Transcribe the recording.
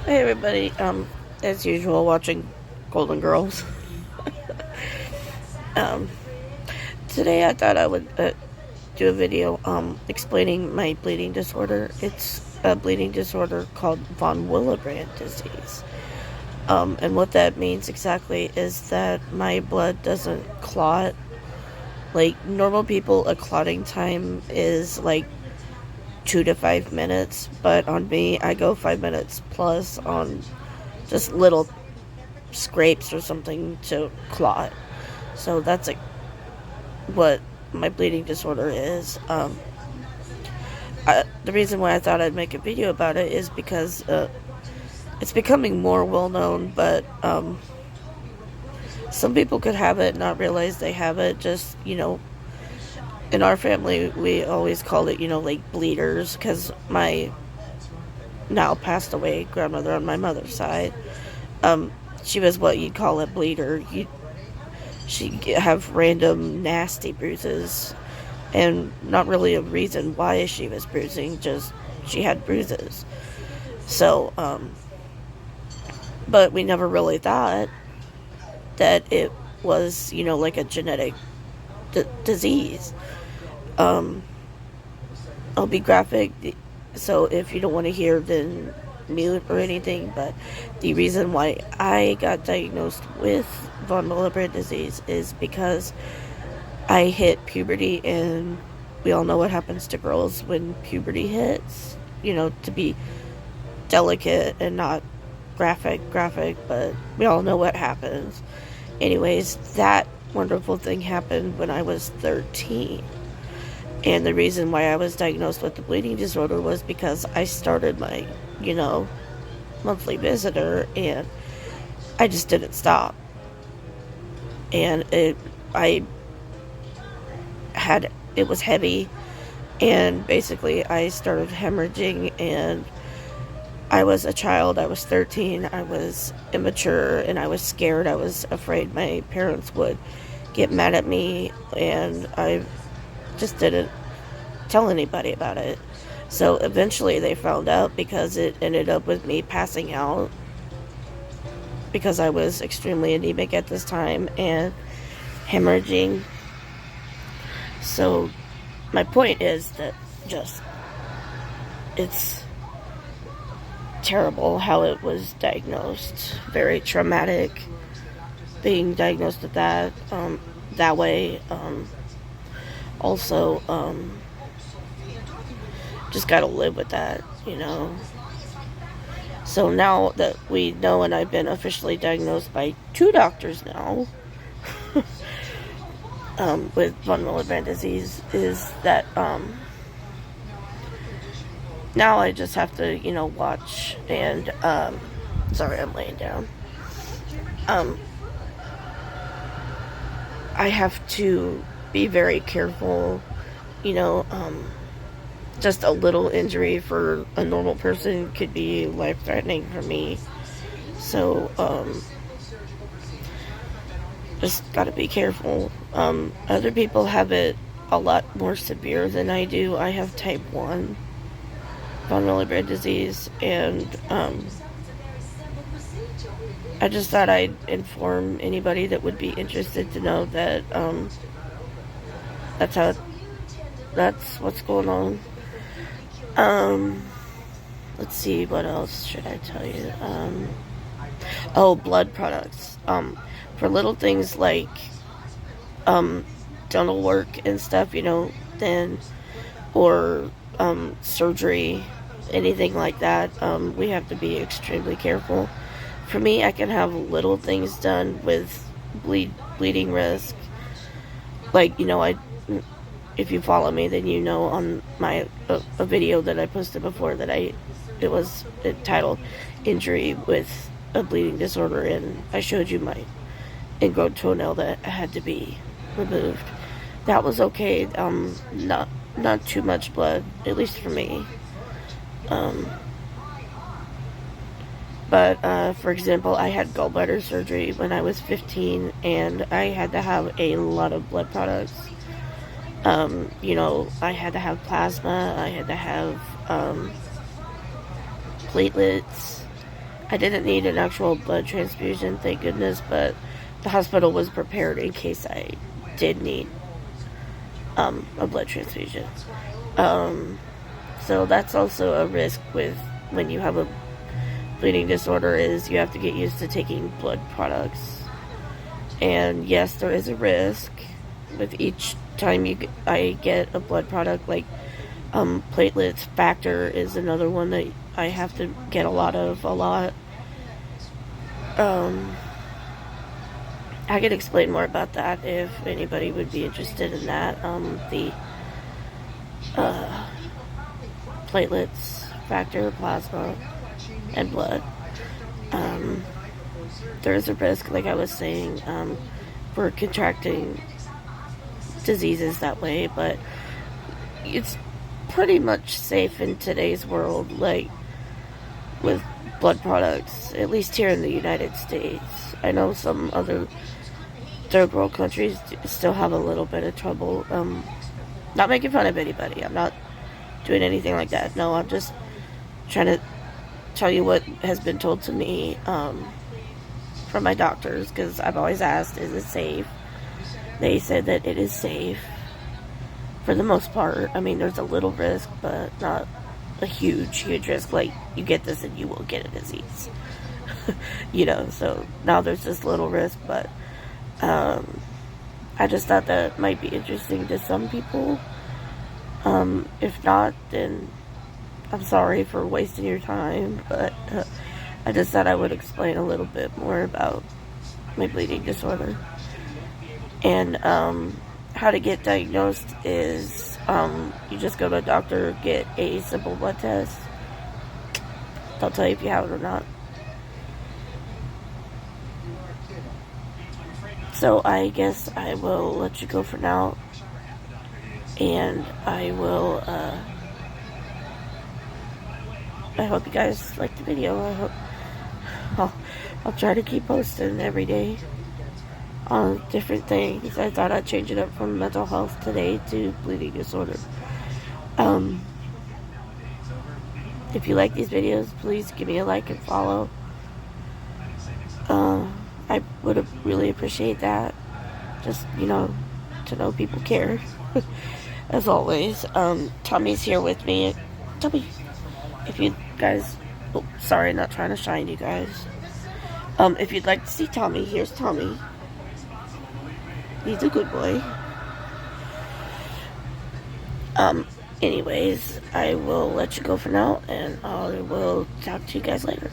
Hey everybody, as usual, watching Golden Girls. um, Today I thought I would do a video explaining my bleeding disorder. It's a bleeding disorder called von Willebrand disease. And what that means exactly is that my blood doesn't clot. Like normal people, a clotting time is like 2 to 5 minutes, but on me, I go 5 minutes plus on just little scrapes or something to clot. So that's like what my bleeding disorder is. The reason why I thought I'd make a video about it is because it's becoming more well known, but some people could have it and not realize they have it. Just, in our family, we always called it, like bleeders, because my now passed away grandmother on my mother's side, she was what you'd call a bleeder. She'd have random nasty bruises, and not really a reason why she was bruising, just she had bruises. So, but we never really thought that it was, like a genetic disease. I'll be graphic, so if you don't want to hear, then mute or anything. But the reason why I got diagnosed with von Willebrand disease is because I hit puberty, and we all know what happens to girls when puberty hits. To be delicate and not graphic, but we all know what happens. Anyways, that wonderful thing happened when I was 13. And the reason why I was diagnosed with the bleeding disorder was because I started my, monthly visitor, and I just didn't stop. And it was heavy, and basically I started hemorrhaging, and I was a child. I was 13. I was immature, and I was scared. I was afraid my parents would get mad at me, and I just didn't tell anybody about it. So eventually they found out, because it ended up with me passing out, because I was extremely anemic at this time and hemorrhaging. So my point is that it's terrible how it was diagnosed. Very traumatic being diagnosed with that way. Also, just gotta live with that, So now that we know, and I've been officially diagnosed by 2 doctors now, with von Willebrand disease, is that, now I just have to, watch, and, sorry, I'm laying down. I have to be very careful, just a little injury for a normal person could be life-threatening for me. So, just gotta be careful. Other people have it a lot more severe than I do. I have type 1 von Willebrand disease, and, I just thought I'd inform anybody that would be interested to know that, that's what's going on. Let's see, what else should I tell you? Blood products. For little things like, dental work and stuff, then, or, surgery, anything like that, we have to be extremely careful. For me, I can have little things done with bleeding risk. Like, if you follow me, then on my a video that I posted before that it was titled "Injury with a Bleeding Disorder," and I showed you my ingrown toenail that had to be removed. That was okay. Not too much blood, at least for me. But for example, I had gallbladder surgery when I was 15, and I had to have a lot of blood products. I had to have plasma, I had to have platelets, I didn't need an actual blood transfusion, thank goodness, but the hospital was prepared in case I did need a blood transfusion. So that's also a risk with when you have a bleeding disorder, is you have to get used to taking blood products. And yes, there is a risk with each time I get a blood product. Like platelets factor is another one that I have to get a lot. I could explain more about that if anybody would be interested in that. The platelets factor, plasma, and blood. There is a risk, like I was saying, for contracting diseases that way, but it's pretty much safe in today's world, like with blood products, at least here in the United States. I know some other third world countries still have a little bit of trouble. Not making fun of anybody. I'm not doing anything like that. No, I'm just trying to tell you what has been told to me from my doctors, because I've always asked, is it safe? They said that it is safe for the most part. I mean, there's a little risk, but not a huge risk. Like, you get this and you will get a disease. So now there's this little risk, but I just thought that might be interesting to some people. If not, then I'm sorry for wasting your time, but I just thought I would explain a little bit more about my bleeding disorder. And how to get diagnosed is you just go to a doctor, get a simple blood test. They'll tell you if you have it or not. So I guess I will let you go for now. And I will, I hope you guys liked the video. I hope I'll try to keep posting every day on different things. I thought I'd change it up from mental health today to bleeding disorder. If you like these videos, please give me a like and follow. I would really appreciate that. Just, to know people care. As always, Tommy's here with me. Tommy, if you guys... Oh, sorry, not trying to shine you guys. If you'd like to see Tommy, here's Tommy. He's a good boy. Anyways, I will let you go for now, and I will talk to you guys later.